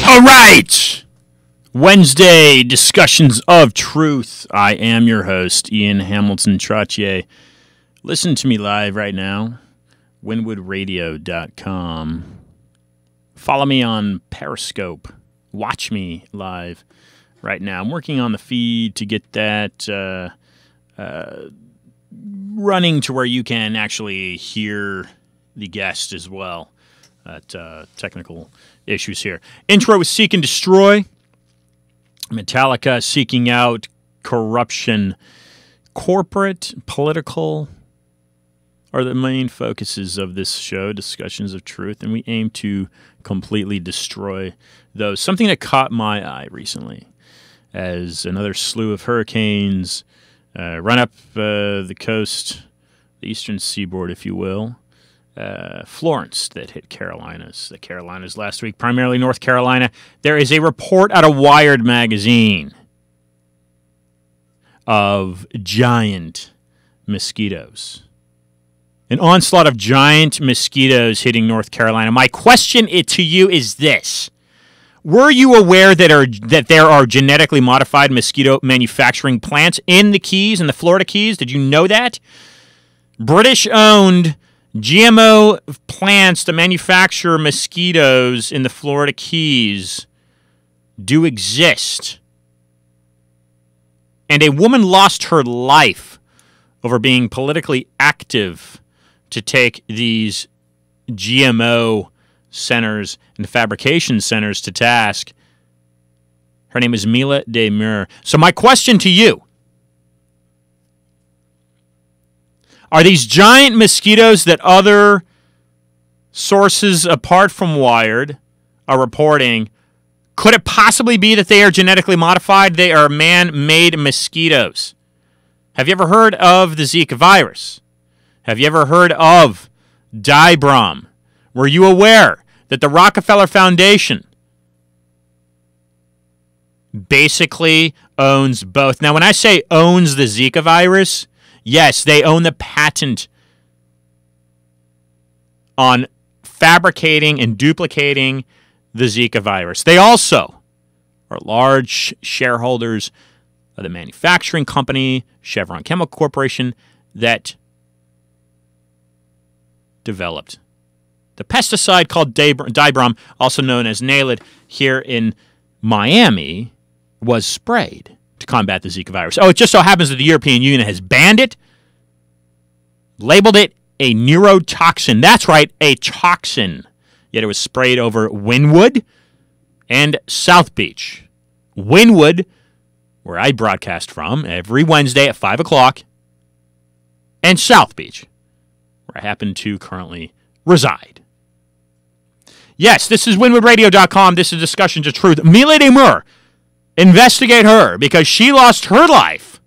All right, Wednesday discussions of truth. I am your host, Ian Hamilton Trottier. Listen to me live right now, winwoodradio.com. Follow me on Periscope. Watch me live right now. I'm working on the feed to get that running to where you can actually hear the guest as well. Technical issues here. Intro is Seek and Destroy. Metallica, Seeking Out Corruption. Corporate, political are the main focuses of this show, Discussions of Truth, and we aim to completely destroy those. Something that caught my eye recently as another slew of hurricanes run up the coast, the eastern seaboard, if you will. Florence that hit the Carolinas last week, primarily North Carolina. There is a report out of Wired magazine of giant mosquitoes. An onslaught of giant mosquitoes hitting North Carolina. My question to you is this. Were you aware that there are genetically modified mosquito manufacturing plants in the Keys, in the Florida Keys? Did you know that? British-owned GMO plants to manufacture mosquitoes in the Florida Keys do exist. And a woman lost her life over being politically active to take these GMO centers and fabrication centers to task. Her name is Mila de Meur. So my question to you, are these giant mosquitoes that other sources apart from Wired are reporting, could it possibly be that they are genetically modified? They are man-made mosquitoes. Have you ever heard of the Zika virus? Have you ever heard of Dibrom? Were you aware that the Rockefeller Foundation basically owns both? Now, when I say owns the Zika virus, yes, they own the patent on fabricating and duplicating the Zika virus. They also are large shareholders of the manufacturing company, Chevron Chemical Corporation, that developed the pesticide called Dibrom, also known as Naled, here in Miami, was sprayed to combat the Zika virus. Oh, it just so happens that the European Union has banned it, labeled it a neurotoxin. That's right, a toxin. Yet it was sprayed over Wynwood and South Beach. Wynwood, where I broadcast from every Wednesday at 5 o'clock, and South Beach, where I happen to currently reside. Yes, this is winwoodradio.com. This is Discussions of Truth. Mila de Meur. Investigate her because she lost her life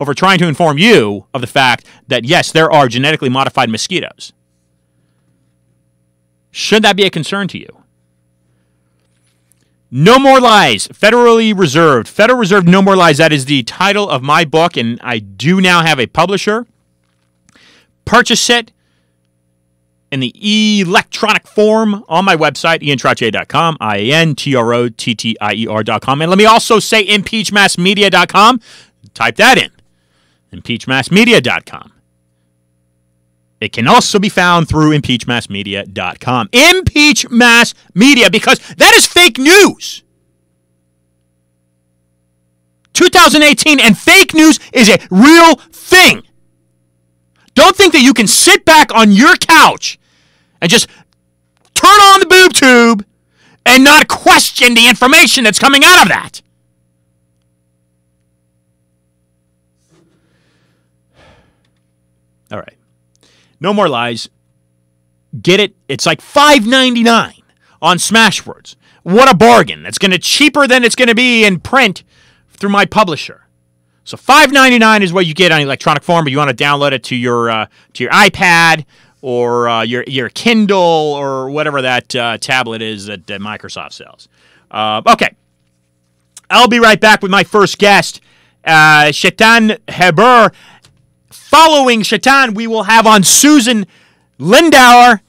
over trying to inform you of the fact that, yes, there are genetically modified mosquitoes. Should that be a concern to you? No More Lies, Federally Reserved. Federal Reserve No More Lies. That is the title of my book, and I do now have a publisher. Purchase it in the electronic form on my website, iantrottier.com, IANTROTTIER.com. And let me also say impeachmassmedia.com. Type that in, impeachmassmedia.com. It can also be found through impeachmassmedia.com. Impeach Mass Media, because that is fake news. 2018, and fake news is a real thing. Don't think that you can sit back on your couch and just turn on the boob tube and not question the information that's coming out of that. All right. No More Lies. Get it? It's like $5.99 on Smashwords. What a bargain. That's going to cheaper than it's going to be in print through my publisher. So $5.99 is what you get on electronic form, but you want to download it to your iPad or your Kindle or whatever that tablet is that Microsoft sells. Okay. I'll be right back with my first guest, Shaitan Heber. Following Shaitan, we will have on Susan Lindauer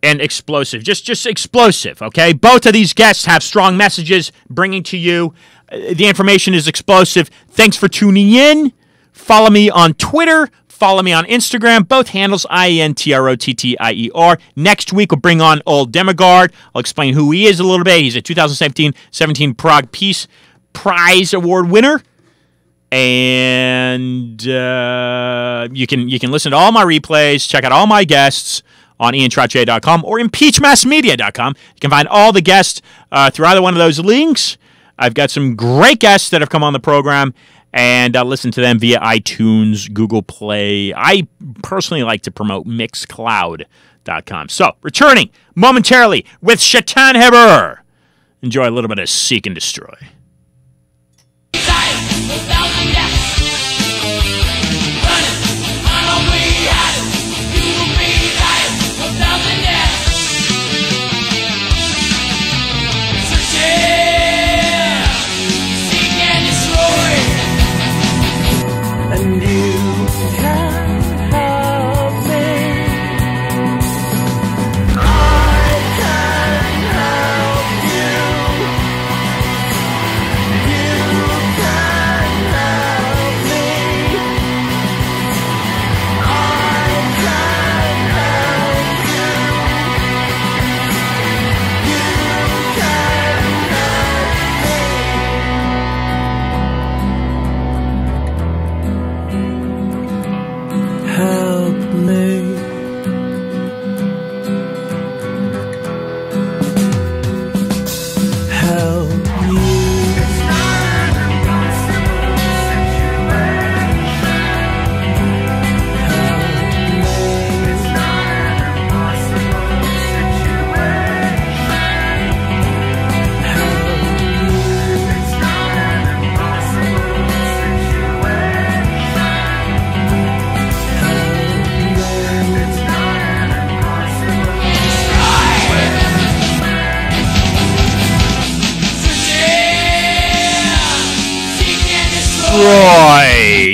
and Explosive. Just explosive, okay? Both of these guests have strong messages bringing to you. The information is explosive. Thanks for tuning in. Follow me on Twitter. Follow me on Instagram. Both handles, IENTROTTIER. Next week, we'll bring on old Demigard. I'll explain who he is a little bit. He's a 2017 Prague Peace Prize Award winner. And you can listen to all my replays, check out all my guests on iantrottier.com or impeachmassmedia.com. You can find all the guests through either one of those links. I've got some great guests that have come on the program, and listen to them via iTunes, Google Play. I personally like to promote Mixcloud.com. So, returning momentarily with Shaitan Heber. Enjoy a little bit of Seek and Destroy.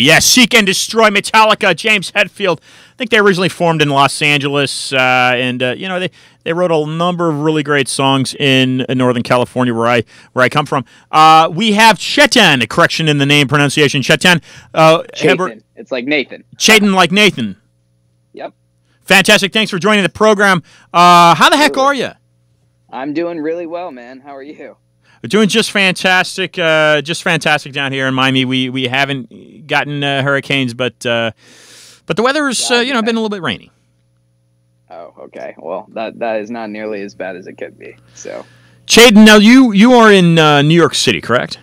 Yes, Seek and Destroy, Metallica, James Hetfield. I think they originally formed in Los Angeles, and they wrote a number of really great songs in Northern California, where I come from. We have Shaitan, a correction in the name pronunciation. Shaitan. Chaitan. It's like Nathan. Chaitan like Nathan. Yep. Fantastic. Thanks for joining the program. How the heck are you? I'm doing really well, man. How are you? We're doing just fantastic down here in Miami. We haven't gotten hurricanes, but the weather's been a little bit rainy. Oh, okay. Well, that is not nearly as bad as it could be. So, Chaitan, now you are in New York City, correct?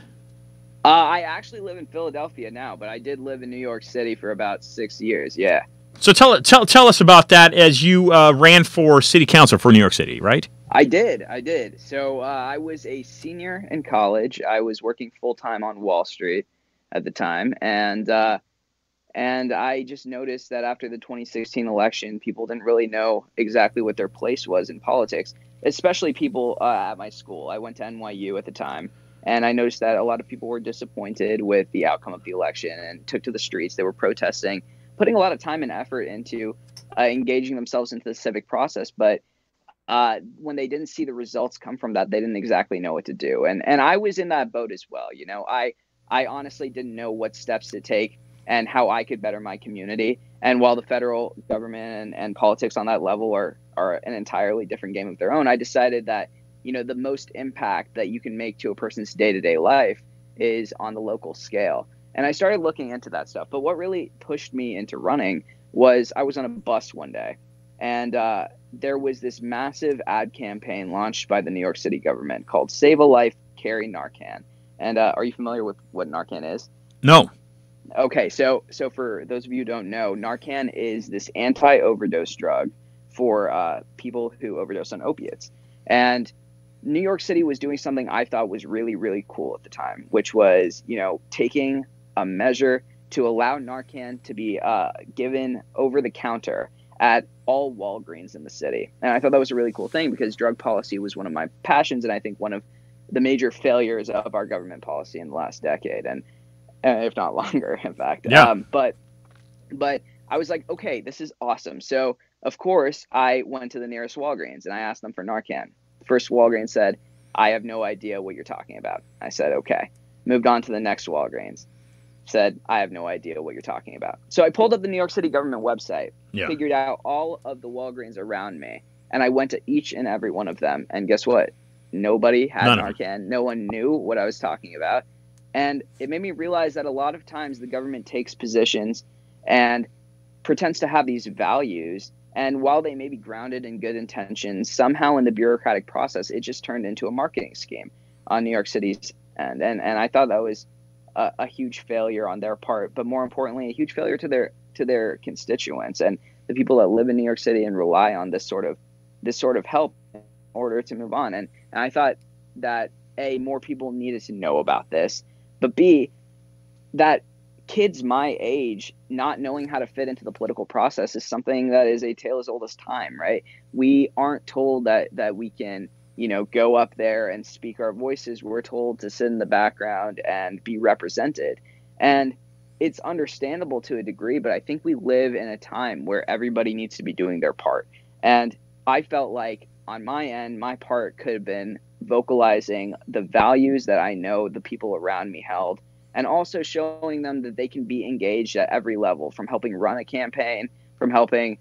I actually live in Philadelphia now, but I did live in New York City for about 6 years. Yeah. So tell us about that, as you ran for city council for New York City, right? I did. So I was a senior in college. I was working full-time on Wall Street at the time. And I just noticed that after the 2016 election, people didn't really know exactly what their place was in politics, especially people at my school. I went to NYU at the time. And I noticed that a lot of people were disappointed with the outcome of the election and took to the streets. They were protesting, putting a lot of time and effort into engaging themselves into the civic process. But when they didn't see the results come from that, they didn't exactly know what to do. And I was in that boat as well. You know, I honestly didn't know what steps to take and how I could better my community. And while the federal government and politics on that level are an entirely different game of their own, I decided that, you know, the most impact that you can make to a person's day-to-day life is on the local scale. And I started looking into that stuff. But what really pushed me into running was I was on a bus one day, and there was this massive ad campaign launched by the New York City government called Save a Life, Carry Narcan. And are you familiar with what Narcan is? No. Okay, so for those of you who don't know, Narcan is this anti-overdose drug for people who overdose on opiates. And New York City was doing something I thought was really, really cool at the time, which was, taking a measure to allow Narcan to be given over the counter at all Walgreens in the city. And I thought that was a really cool thing because drug policy was one of my passions, and I think one of the major failures of our government policy in the last decade. And if not longer, in fact. Yeah. But I was like, okay, this is awesome. So of course I went to the nearest Walgreens and I asked them for Narcan. First Walgreens said, I have no idea what you're talking about. I said, okay. Moved on to the next Walgreens. Said, I have no idea what you're talking about. So I pulled up the New York City government website, figured out all of the Walgreens around me, and I went to each and every one of them. And guess what? Nobody had Narcan. No one knew what I was talking about. And it made me realize that a lot of times the government takes positions and pretends to have these values. And while they may be grounded in good intentions, somehow in the bureaucratic process, it just turned into a marketing scheme on New York City's end. And I thought that was a huge failure on their part, but more importantly, a huge failure to their constituents and the people that live in New York City and rely on this sort of help in order to move on. And I thought that A, more people needed to know about this, but B, that kids my age not knowing how to fit into the political process is something that is a tale as old as time, right? We aren't told that we can, go up there and speak our voices. We're told to sit in the background and be represented. And it's understandable to a degree, but I think we live in a time where everybody needs to be doing their part. And I felt like on my end, my part could have been vocalizing the values that I know the people around me held, and also showing them that they can be engaged at every level, from helping run a campaign, from helping,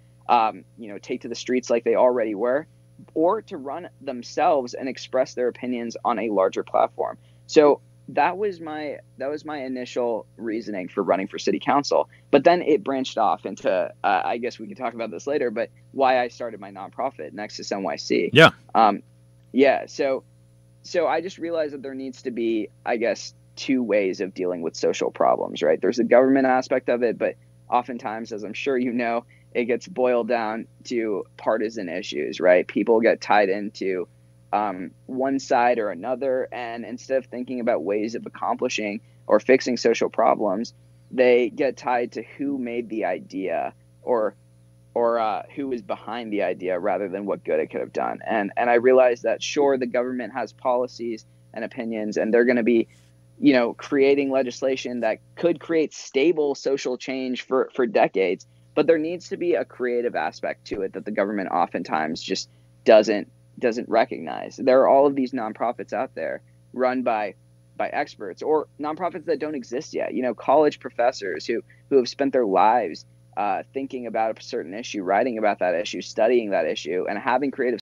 take to the streets like they already were, or to run themselves and express their opinions on a larger platform. So that was my initial reasoning for running for city council. But then it branched off into, I guess we could talk about this later, but why I started my nonprofit, Nexus NYC. Yeah. So I just realized that there needs to be, I guess, two ways of dealing with social problems, right? There's the government aspect of it, but oftentimes, as I'm sure you know, it gets boiled down to partisan issues, right? People get tied into one side or another, and instead of thinking about ways of accomplishing or fixing social problems, they get tied to who made the idea or who was behind the idea rather than what good it could have done. And I realized that, sure, the government has policies and opinions, and they're going to be, creating legislation that could create stable social change for decades, but there needs to be a creative aspect to it that the government oftentimes just doesn't recognize. There are all of these nonprofits out there run by experts, or nonprofits that don't exist yet. College professors who have spent their lives thinking about a certain issue, writing about that issue, studying that issue, and having creative